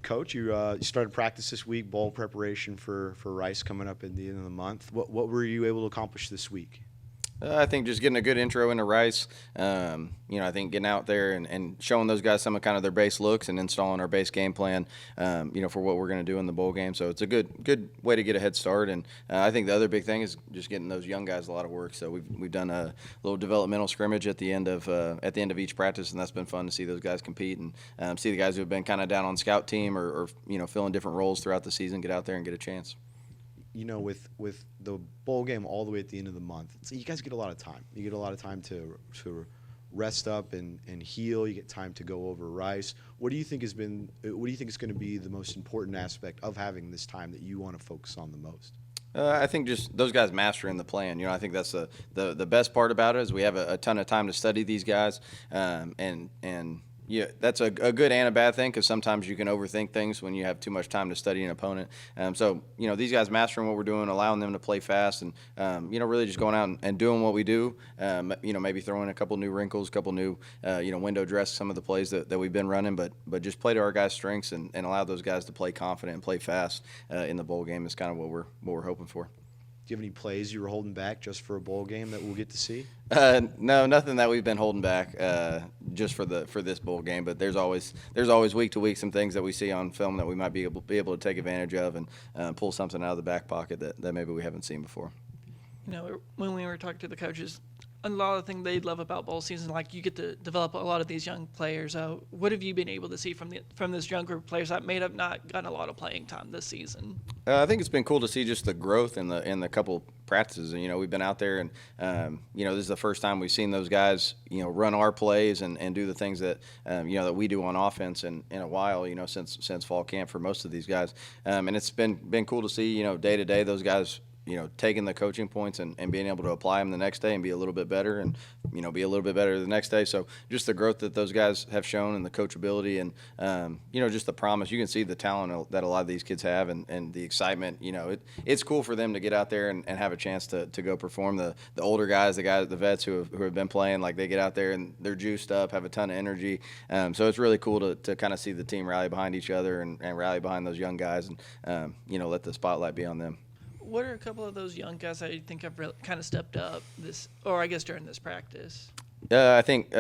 Coach. You started practice this week, bowl preparation for Rice coming up at the end of the month. What were you able to accomplish this week? I think just getting a good intro into Rice. I think getting out there and showing those guys some of kind of their base looks and installing our base game plan, for what we're going to do in the bowl game. So it's a good way to get a head start. And I think the other big thing is just getting those young guys a lot of work. So we've done a little developmental scrimmage at the end of each practice, and that's been fun to see those guys compete and see the guys who have been kind of down on scout team or filling different roles throughout the season get out there and get a chance. With the bowl game all the way at the end of the month, you guys get a lot of time. You get a lot of time to rest up and heal. You get time to go over Rice. What do you think is going to be the most important aspect of having this time that you want to focus on the most? I think just those guys mastering the plan. I think that's the best part about it is we have a ton of time to study these guys, and yeah, that's a good and a bad thing because sometimes you can overthink things when you have too much time to study an opponent. So these guys mastering what we're doing, allowing them to play fast, and really just going out and doing what we do. Maybe throwing a couple new wrinkles, a couple new window dress some of the plays that we've been running, but just play to our guys' strengths and allow those guys to play confident and play fast in the bowl game is kind of what we're hoping for. Do you have any plays you were holding back just for a bowl game that we'll get to see? No, nothing that we've been holding back just for this bowl game. But there's always week to week some things that we see on film that we might be able to take advantage of and pull something out of the back pocket that maybe we haven't seen before. When we were talking to the coaches, a lot of the things they love about bowl season, like you get to develop a lot of these young players. What have you been able to see from this young group of players that may have not gotten a lot of playing time this season? I think it's been cool to see just the growth in the couple practices. We've been out there and this is the first time we've seen those guys run our plays and do the things that that we do on offense in a while. Since fall camp for most of these guys, and it's been cool to see day to day those guys taking the coaching points and being able to apply them the next day and be a little bit better and, be a little bit better the next day. So just the growth that those guys have shown and the coachability and, just the promise. You can see the talent that a lot of these kids have and the excitement. It's cool for them to get out there and have a chance to go perform. The older guys, the vets who have been playing, like they get out there and they're juiced up, have a ton of energy. So it's really cool to kind of see the team rally behind each other and rally behind those young guys and, let the spotlight be on them. What are a couple of those young guys that you think have really kind of stepped up during this practice? I think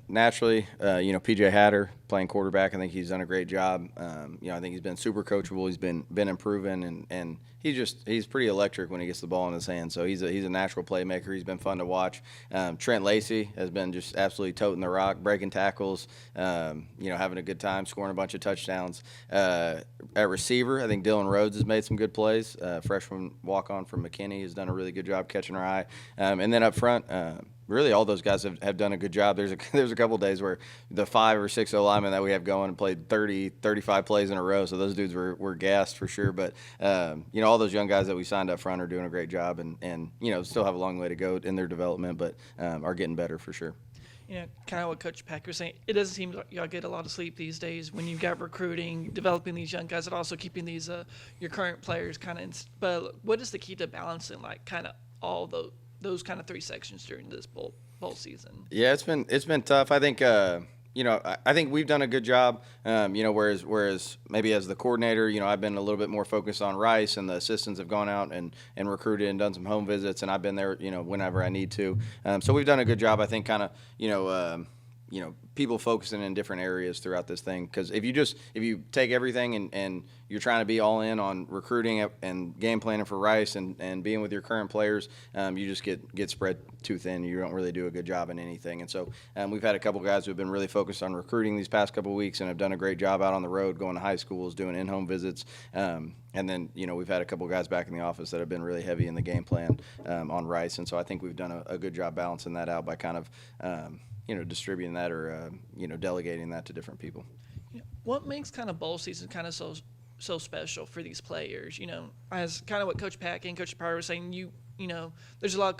naturally, PJ Hatter playing quarterback. I think he's done a great job. I think he's been super coachable. He's been improving, and he's pretty electric when he gets the ball in his hand. So he's a natural playmaker. He's been fun to watch. Trent Lacey has been just absolutely toting the rock, breaking tackles, having a good time, scoring a bunch of touchdowns. At receiver, I think Dylan Rhodes has made some good plays. Freshman walk-on from McKinney has done a really good job catching our eye. And then up front, really all those guys have done a good job. There's a couple days where the 5 or 6 O-linemen that we have going and played 30, 35 plays in a row, so those dudes were gassed for sure. But, all those young guys that we signed up front are doing a great job and still have a long way to go in their development, but are getting better for sure. Kind of what Coach Pack was saying, it doesn't seem like y'all get a lot of sleep these days when you've got recruiting, developing these young guys, and also keeping these your current players kind of. But what is the key to balancing kind of all those kind of 3 sections during this bowl season? Yeah, it's been tough. I think I think we've done a good job. Whereas maybe as the coordinator, I've been a little bit more focused on Rice, and the assistants have gone out and recruited and done some home visits, and I've been there, whenever I need to. So we've done a good job, I think, kind of, people focusing in different areas throughout this thing. Because if you take everything and you're trying to be all in on recruiting and game planning for Rice and being with your current players, you just get spread too thin. You don't really do a good job in anything. And so we've had a couple guys who have been really focused on recruiting these past couple of weeks and have done a great job out on the road, going to high schools, doing in-home visits. And then, we've had a couple guys back in the office that have been really heavy in the game plan on Rice. And so I think we've done a good job balancing that out by kind of distributing that or, delegating that to different people. What makes kind of bowl season kind of so special for these players? As kind of what Coach Pack and Coach Pryor were saying, there's a lot of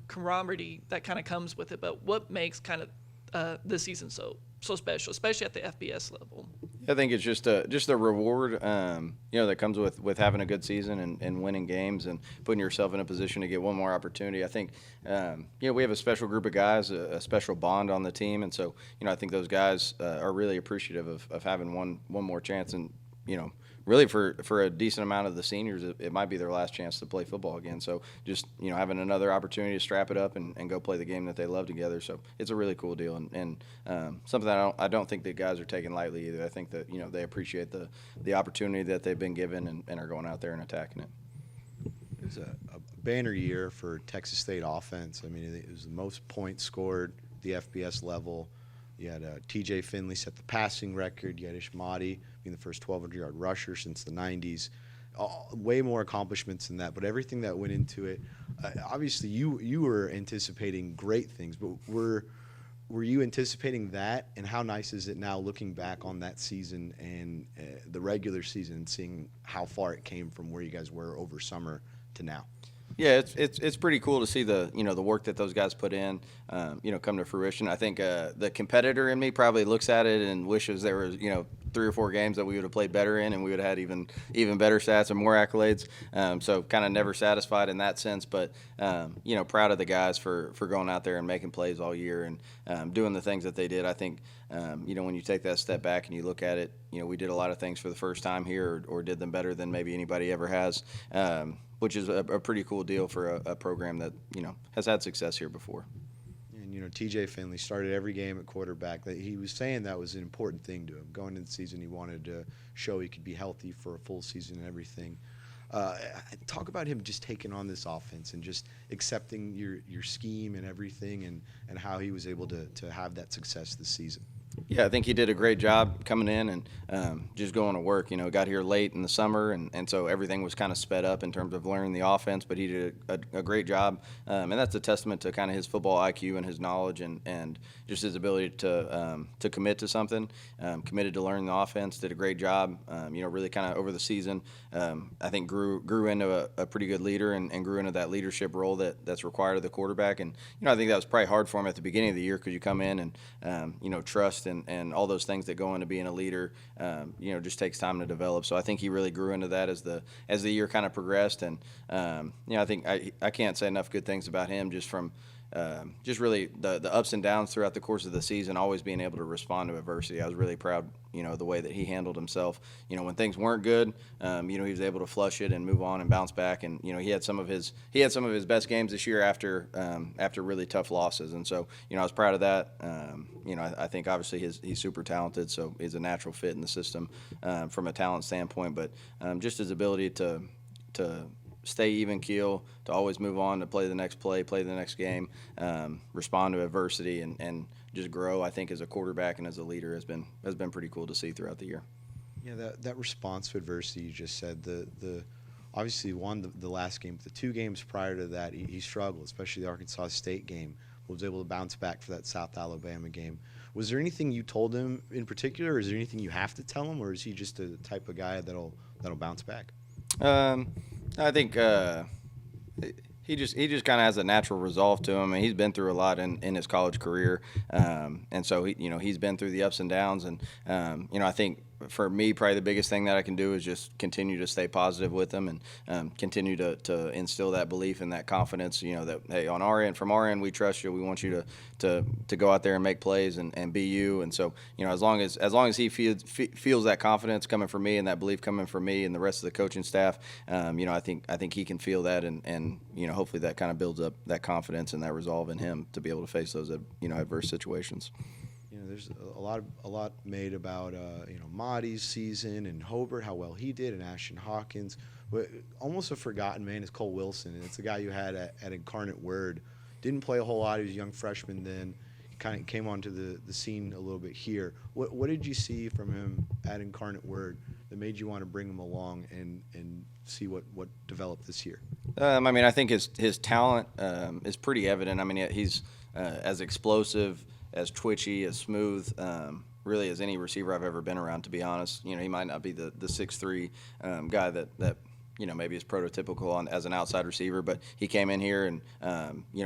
camaraderie that kind of comes with it, but what makes kind of this season so special, especially at the FBS level? I think it's just a reward, that comes with having a good season and winning games and putting yourself in a position to get one more opportunity. I think, we have a special group of guys, a special bond on the team, and so, I think those guys are really appreciative of having one more chance. And really for a decent amount of the seniors, it might be their last chance to play football again. So just, having another opportunity to strap it up and go play the game that they love together. So it's a really cool deal, and something that I don't think the guys are taking lightly either. I think that, they appreciate the opportunity that they've been given and are going out there and attacking it. It was a banner year for Texas State offense. I mean, it was the most points scored at the FBS level. You had TJ Finley set the passing record. You had Ismail Mahdi being the first 1,200-yard rusher since the 90s. Way more accomplishments than that, but everything that went into it. Obviously, you were anticipating great things, but were you anticipating that? And how nice is it now looking back on that season and the regular season and seeing how far it came from where you guys were over summer to now? Yeah, it's pretty cool to see the the work that those guys put in, come to fruition. I think the competitor in me probably looks at it and wishes there was 3 or 4 games that we would have played better in, and we would have had even better stats and more accolades. So kind of never satisfied in that sense, but proud of the guys for going out there and making plays all year and doing the things that they did. I think when you take that step back and you look at it, we did a lot of things for the first time here, or did them better than maybe anybody ever has. Which is a pretty cool deal for a program that has had success here before. And TJ Finley started every game at quarterback. He was saying that was an important thing to him. Going into the season, he wanted to show he could be healthy for a full season and everything. Talk about him just taking on this offense and just accepting your scheme and everything, and how he was able to have that success this season. Yeah, I think he did a great job coming in and just going to work. Got here late in the summer, and so everything was kind of sped up in terms of learning the offense, but he did a great job. And that's a testament to kind of his football IQ and his knowledge and just his ability to commit to something, committed to learning the offense, did a great job, really kind of over the season. I think grew into a pretty good leader and grew into that leadership role that's required of the quarterback. And, I think that was probably hard for him at the beginning of the year because you come in and, trust and all those things that go into being a leader, just takes time to develop. So I think he really grew into that as the year kind of progressed. And, I think I can't say enough good things about him just from just really the ups and downs throughout the course of the season, always being able to respond to adversity. I was really proud, the way that he handled himself. When things weren't good, he was able to flush it and move on and bounce back. And he had some of his best games this year after really tough losses. And so I was proud of that. I think obviously he's super talented, so he's a natural fit in the system from a talent standpoint. But just his ability to stay even keel, to always move on, to play the next play the next game, respond to adversity, and just grow, I think, as a quarterback and as a leader has been pretty cool to see throughout the year. Yeah, that response to adversity you just said, the obviously won the last game, but the 2 games prior to that he struggled, especially the Arkansas State game. Was able to bounce back for that South Alabama game. Was there anything you told him in particular, or is there anything you have to tell him, or is he just the type of guy that'll bounce back? I think he just kind of has a natural resolve to him, and he's been through a lot in his college career, and so he's been through the ups and downs, and I think for me probably the biggest thing that I can do is just continue to stay positive with him and continue to instill that belief and that confidence. That hey, from our end, we trust you. We want you to go out there and make plays and be you. And so as long as he feels that confidence coming from me and that belief coming from me and the rest of the coaching staff, I think he can feel that and hopefully that kind of builds up that confidence and that resolve in him to be able to face those adverse situations. There's a lot made about Mahdi's season and Hobart, how well he did, and Ashton Hawkins. But almost a forgotten man is Kole Wilson, and it's a guy you had at Incarnate Word. Didn't play a whole lot. He was a young freshman then. He kind of came onto the scene a little bit here. What did you see from him at Incarnate Word that made you want to bring him along and see what developed this year? I think his talent is pretty evident. He's as explosive, as twitchy, as smooth, really as any receiver I've ever been around, to be honest. He might not be the 6'3" guy that maybe is prototypical as an outside receiver, but he came in here and,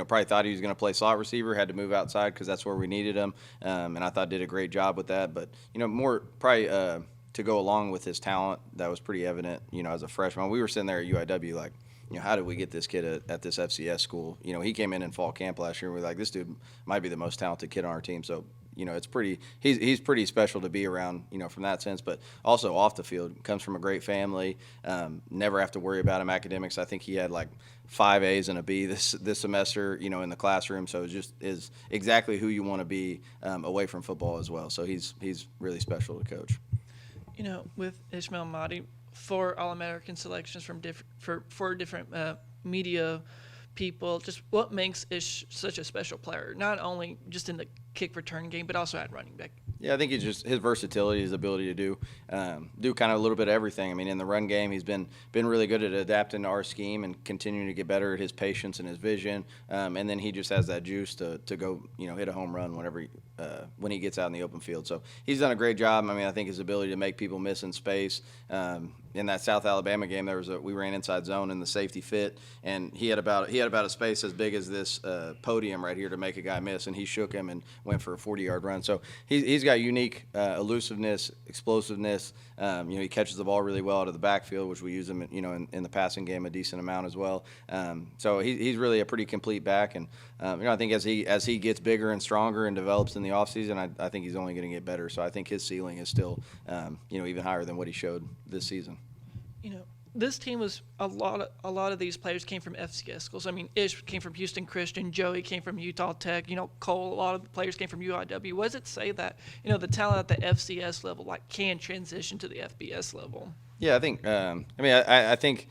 probably thought he was going to play slot receiver, had to move outside because that's where we needed him, and I thought did a great job with that. But, more probably to go along with his talent, that was pretty evident, as a freshman. We were sitting there at UIW like, how did we get this kid at this FCS school? He came in fall camp last year, and we were like, this dude might be the most talented kid on our team. So, it's pretty. He's pretty special to be around, from that sense. But also off the field, comes from a great family. Never have to worry about him academics. I think he had like 5 A's and a B this semester, in the classroom. So it just is exactly who you want to be away from football as well. So he's really special to coach. With Ismail Mahdi, 4 All-American selections from four different media people, just what makes Ish such a special player, not only just in the kick return game, but also at running back? Yeah, I think it's just his versatility, his ability to do kind of a little bit of everything. I mean, in the run game, he's been really good at adapting to our scheme and continuing to get better at his patience and his vision. And then he just has that juice to go, hit a home run when he gets out in the open field. So he's done a great job. I mean, I think his ability to make people miss in space. In that South Alabama game, we ran inside zone and the safety fit, and he had about a space as big as this podium right here to make a guy miss, and he shook him and went for a 40-yard run. So he's got unique elusiveness, explosiveness. He catches the ball really well out of the backfield, which we use him, in the passing game a decent amount as well. So he's really a pretty complete back, and I think as he gets bigger and stronger and develops in the offseason, I think he's only going to get better. So I think his ceiling is still, even higher than what he showed this season. This team was a lot of these players came from FCS schools. I mean, Ish came from Houston Christian, Joey came from Utah Tech, Kole, a lot of the players came from UIW. What does it say that, the talent at the FCS level can transition to the FBS level? Yeah, I think I think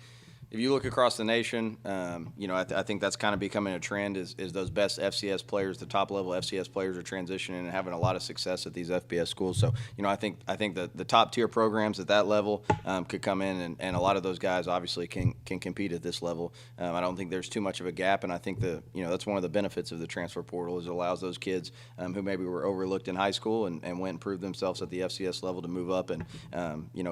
if you look across the nation, I think that's kind of becoming a trend is those best FCS players, the top level FCS players are transitioning and having a lot of success at these FBS schools. So, I think the top tier programs at that level could come in, and a lot of those guys obviously can compete at this level. I don't think there's too much of a gap, and I think that's one of the benefits of the transfer portal is it allows those kids who maybe were overlooked in high school and went and proved themselves at the FCS level to move up and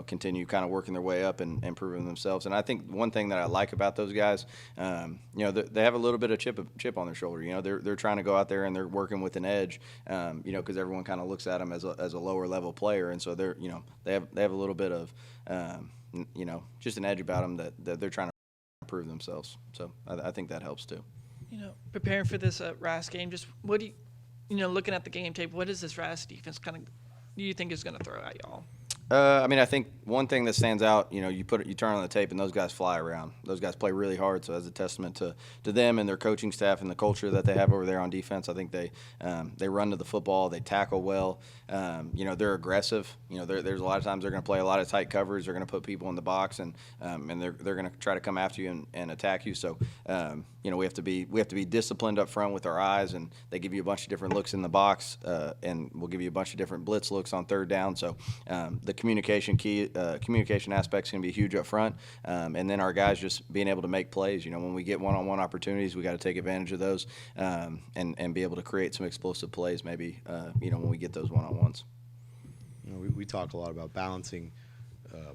continue kind of working their way up and proving themselves. And I think one thing that I like about those guys, they have a little bit of chip on their shoulder. They're trying to go out there and they're working with an edge, because everyone kind of looks at them as a lower level player, and so they have a little bit of just an edge about them that they're trying to prove themselves. So I think that helps too. Preparing for this Rice game, just what do you, looking at the game tape, what is this Rice defense do you think is going to throw at y'all? I think one thing that stands out, you turn on the tape and those guys fly around. Those guys play really hard, so as a testament to them and their coaching staff and the culture that they have over there on defense, I think they run to the football, they tackle well. They're aggressive. There's a lot of times they're going to play a lot of tight coverage. They're going to put people in the box and they're going to try to come after you and attack you. So we have to be disciplined up front with our eyes, and they give you a bunch of different looks in the box, and we'll give you a bunch of different blitz looks on third down. So the communication aspects can be huge up front, and then our guys just being able to make plays. When we get one-on-one opportunities, we got to take advantage of those, and be able to create some explosive plays. Maybe when we get those one-on-ones. We talk a lot about balancing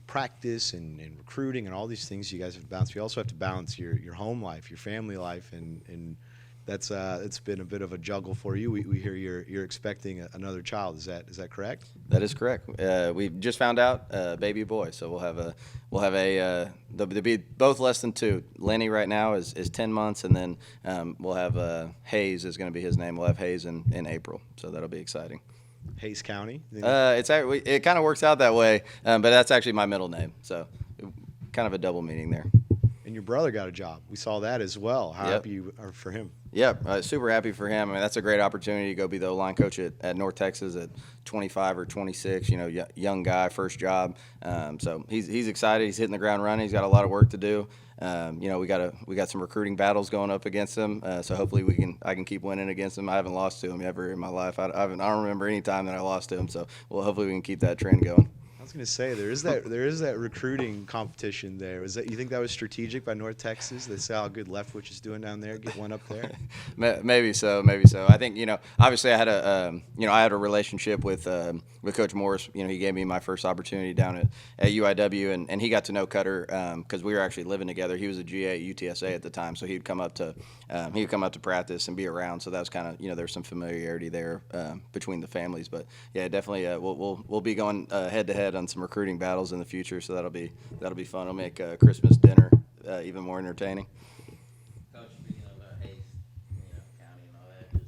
practice and recruiting and all these things you guys have to balance. You also have to balance your home life, your family life, and that's it's been a bit of a juggle for you. We hear you're expecting another child. Is that correct? That is correct. We just found out baby boy, so we'll have they'll be both less than 2. Lenny right now is 10 months, and then we'll have Hayes is going to be his name. We'll have Hayes in April, so that'll be exciting. Hayes County? It kind of works out that way, but that's actually my middle name, so kind of a double meaning there. And your brother got a job. We saw that as well. How happy you are for him? Yeah, super happy for him. I mean, that's a great opportunity to go be the O-line coach at North Texas at 25 or 26. Young guy, first job. So he's excited. He's hitting the ground running. He's got a lot of work to do. We got some recruiting battles going up against him. So hopefully I can keep winning against him. I haven't lost to him ever in my life. I don't remember any time that I lost to him. So hopefully we can keep that trend going. I was going to say there is that recruiting competition there. You think that was strategic by North Texas? They saw how good Leftwich is doing down there. Get one up there. Maybe so. I think obviously I had a relationship with Coach Morris. He gave me my first opportunity down at UIW, and he got to know Cutter because we were actually living together. He was a GA at UTSA at the time, so he'd come up to practice and be around. So that was kind of there's some familiarity there between the families. But yeah, definitely we'll be going head to head on some recruiting battles in the future, so that'll be fun. It'll make Christmas dinner even more entertaining. Coach, speaking of Hayes, County and all that, just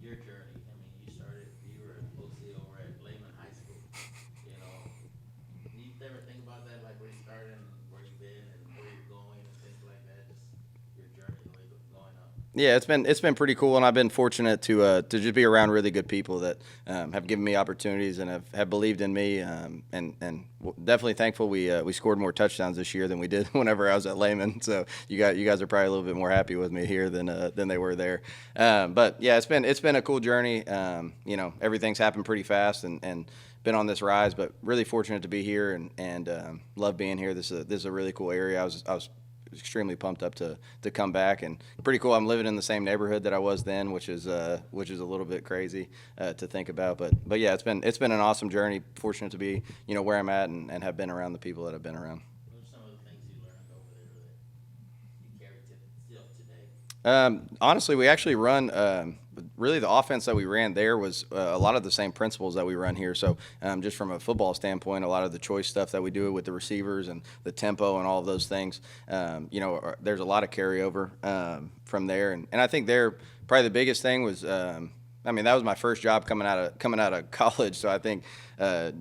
your journey. I mean, you were started and where you've been and where you're going and things like that? Just your journey, the way going up. Yeah, it's been pretty cool, and I've been fortunate to just be around really good people that have given me opportunities and have believed in me, and definitely thankful we scored more touchdowns this year than we did whenever I was at Lehman. So you guys are probably a little bit more happy with me here than they were there. But yeah, it's been a cool journey. Everything's happened pretty fast and been on this rise, but really fortunate to be here and love being here. This is a really cool area. I was extremely pumped up to come back, and pretty cool. I'm living in the same neighborhood that I was then, which is a little bit crazy to think about. But yeah, it's been an awesome journey. Fortunate to be where I'm at and have been around the people that I've been around. What are some of the things you learned over there that you carry still today? Honestly, we actually run. Really, the offense that we ran there was a lot of the same principles that we run here. So, just from a football standpoint, a lot of the choice stuff that we do with the receivers and the tempo and all of those things, there's a lot of carryover from there. And I think there probably the biggest thing was, that was my first job coming out of college. So I think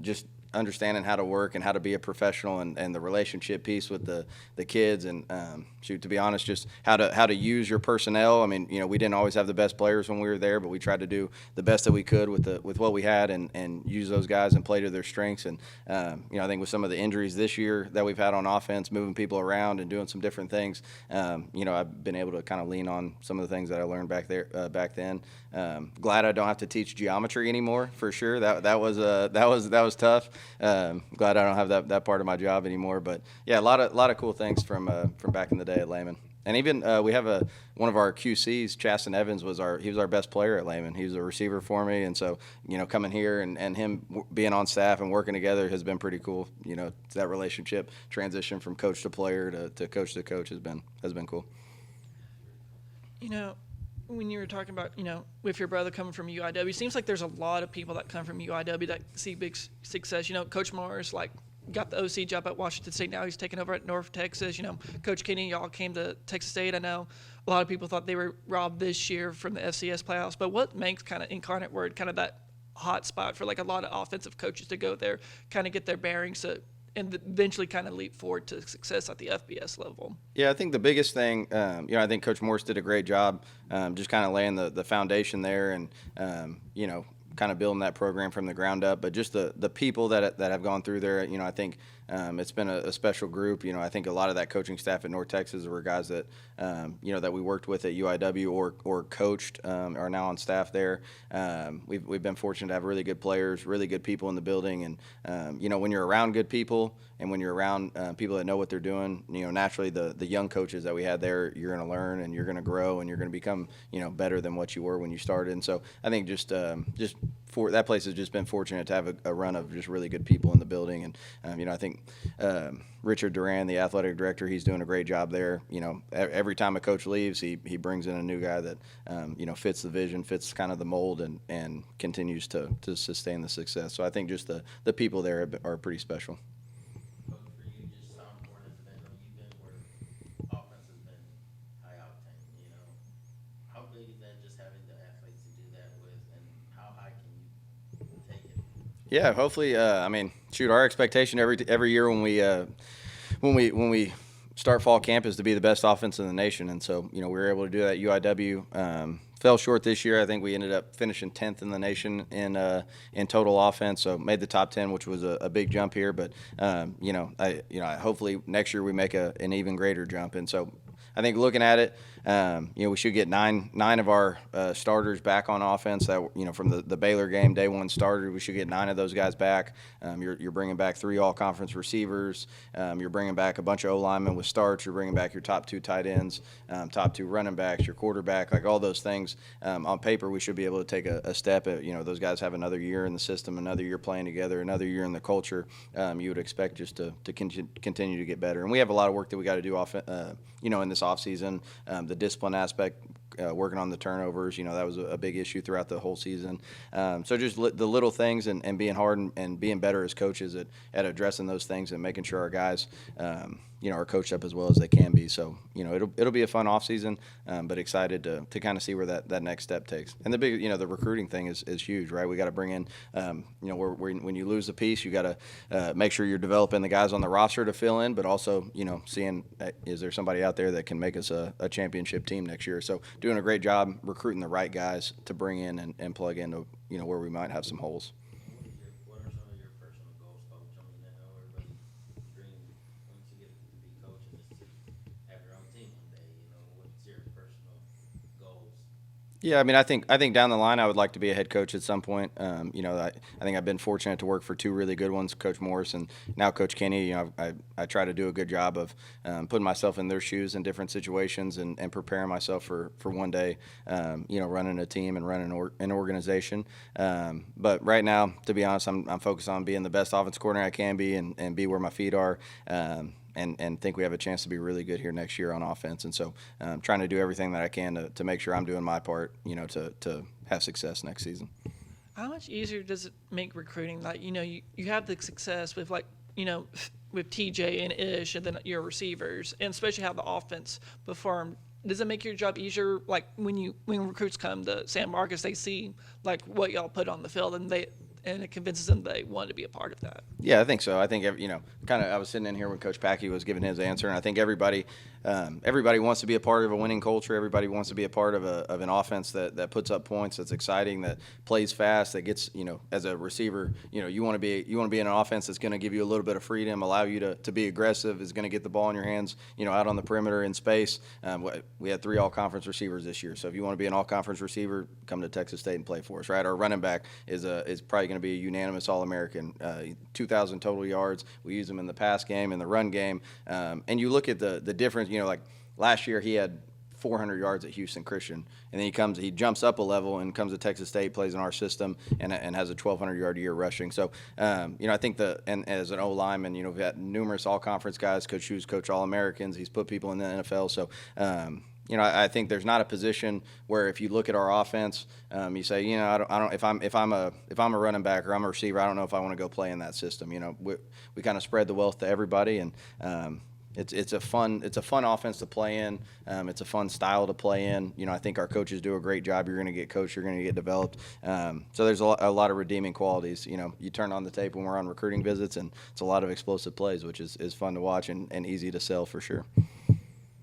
just understanding how to work and how to be a professional and the relationship piece with the kids and to be honest, just how to use your personnel. We didn't always have the best players when we were there, but we tried to do the best that we could with what we had and use those guys and play to their strengths. And I think with some of the injuries this year that we've had on offense, moving people around and doing some different things, I've been able to kind of lean on some of the things that I learned back then. Glad I don't have to teach geometry anymore, for sure. That was tough. Glad I don't have that part of my job anymore. But yeah, a lot of cool things from back in the day at Lehman. And even we have one of our QCs, Chasten Evans, he was our best player at Lehman. He was a receiver for me, and so coming here and him being on staff and working together has been pretty cool. That relationship transition from coach to player to coach has been cool. When you were talking about, with your brother coming from UIW, it seems like there's a lot of people that come from UIW that see big success. Coach Morris, got the OC job at Washington State. Now he's taking over at North Texas. Coach Kenny, y'all came to Texas State. I know a lot of people thought they were robbed this year from the FCS playoffs. But what makes kind of Incarnate Word kind of that hot spot for a lot of offensive coaches to go there, kind of get their bearings and eventually kind of leap forward to success at the FBS level? Yeah, I think the biggest thing, I think Coach Morris did a great job just kind of laying the foundation there and, kind of building that program from the ground up. But just the people that have gone through there, I think it's been a special group. I think a lot of that coaching staff at North Texas were guys that, that we worked with at UIW or coached are now on staff there. We've been fortunate to have really good players, really good people in the building. And, when you're around good people and when you're around people that know what they're doing, naturally the young coaches that we had there, you're going to learn and you're going to grow and you're going to become, better than what you were when you started. And so I think just for that place has just been fortunate to have a run of just really good people in the building. And, I think Richard Duran, the athletic director, he's doing a great job there. Every time a coach leaves, he brings in a new guy that, fits the vision, fits kind of the mold and continues to sustain the success. So I think just the people there are pretty special. Coach, for you, just how important has it been? You've been where offense has been high octane, How big is that, just having the athletes to do that with, and how high can you take it? Yeah, hopefully. Our expectation every year when we start fall camp is to be the best offense in the nation, and so we were able to do that at UIW. Fell short this year. I think we ended up finishing 10th in the nation in total offense, so made the top 10, which was a big jump here. But hopefully next year we make an even greater jump, and so I think looking at it, we should get nine of our starters back on offense. That from the Baylor game, day one starter, we should get 9 of those guys back. You're bringing back 3 all-conference receivers. You're bringing back a bunch of O-linemen with starts. You're bringing back your top 2 tight ends, top 2 running backs, your quarterback, all those things. On paper, we should be able to take a step. Those guys have another year in the system, another year playing together, another year in the culture. You would expect just to continue to get better. And we have a lot of work that we got to do in this offseason. The discipline aspect, working on the turnovers, that was a big issue throughout the whole season. So just the little things and being hard and being better as coaches at addressing those things and making sure our guys, are coached up as well as they can be. So, it'll be a fun offseason, but excited to kind of see where that next step takes. And the big, the recruiting thing is huge, right? We got to bring in, when you lose a piece, you got to make sure you're developing the guys on the roster to fill in, but also, seeing is there somebody out there that can make us a championship team next year. So doing a great job recruiting the right guys to bring in and plug into, where we might have some holes. What are some of your personal goals, Coach? I mean, I know everybody's dream once you get to be coaching is to have your own team one day. What's your personal goals? Yeah, I mean, I think down the line I would like to be a head coach at some point. I think I've been fortunate to work for two really good ones, Coach Morris and now Coach Kenny. I try to do a good job of putting myself in their shoes in different situations and preparing myself for one day, running a team and running an organization. But right now, to be honest, I'm focused on being the best offense coordinator I can be and be where my feet are. And think we have a chance to be really good here next year on offense. And so trying to do everything that I can to make sure I'm doing my part, to have success next season. How much easier does it make recruiting? Like, you have the success with with TJ and Ish and then your receivers, and especially how the offense performed. Does it make your job easier? Like when recruits come to San Marcos, they see like what y'all put on the field and it convinces them they want to be a part of that. Yeah, I think so. I think, I was sitting in here when Coach Packey was giving his answer, and I think everybody wants to be a part of a winning culture. Everybody wants to be a part of an offense that puts up points, that's exciting, that plays fast, that gets, as a receiver, you want to be in an offense that's going to give you a little bit of freedom, allow you to be aggressive, is going to get the ball in your hands, out on the perimeter in space. We had 3 all-conference receivers this year, so if you want to be an all-conference receiver, come to Texas State and play for us, right? Our running back is probably going to be a unanimous All-American, 2,000 total yards. We use him in the pass game, in the run game, and you look at the difference. Like last year, he had 400 yards at Houston Christian, and then he jumps up a level and comes to Texas State, plays in our system, and has a 1,200-yard a year rushing. So, I think and as an O-lineman, we've had numerous all-conference guys, Coach Hughes, Coach All-Americans. He's put people in the NFL. So, I think there's not a position where if you look at our offense, you say, I don't. If I'm a running back or I'm a receiver, I don't know if I want to go play in that system. We kind of spread the wealth to everybody, and it's a fun offense to play in. It's a fun style to play in. I think our coaches do a great job. You're going to get coached. You're going to get developed. So there's a lot of redeeming qualities. You turn on the tape when we're on recruiting visits, and it's a lot of explosive plays, which is fun to watch and easy to sell for sure.